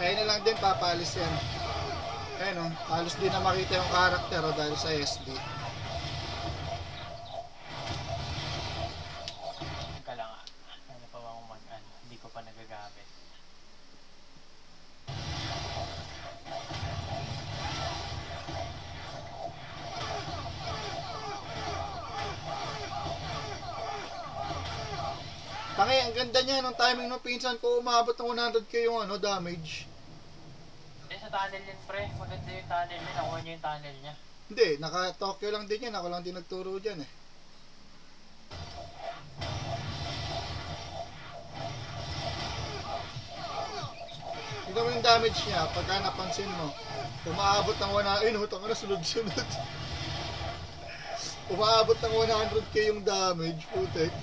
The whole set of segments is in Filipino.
Try na lang din, papalis yan. Ayun o, halos di na makita yung karakter o dahil sa SD. Kala nga. Ano pa ba akong hindi ko pa nagagamit. Tangi, ang ganda niya nung timing nung pinsan ko, umabot ng 100k yung damage. Sa tunnel yun pre, maganda yung tunnel niya, nakuha niya yung tunnel niya. Hindi, naka-Tokyo lang din yan, ako lang din nagturo dyan eh. Tignan mo yung damage niya, pagka napansin mo, umaabot ng 100, ayun, hutang na sunod-sunod. Umaabot ng 100k yung damage, putek.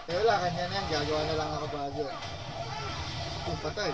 Eh wala, kanya na yan, gagawa na lang ako bago. Patay.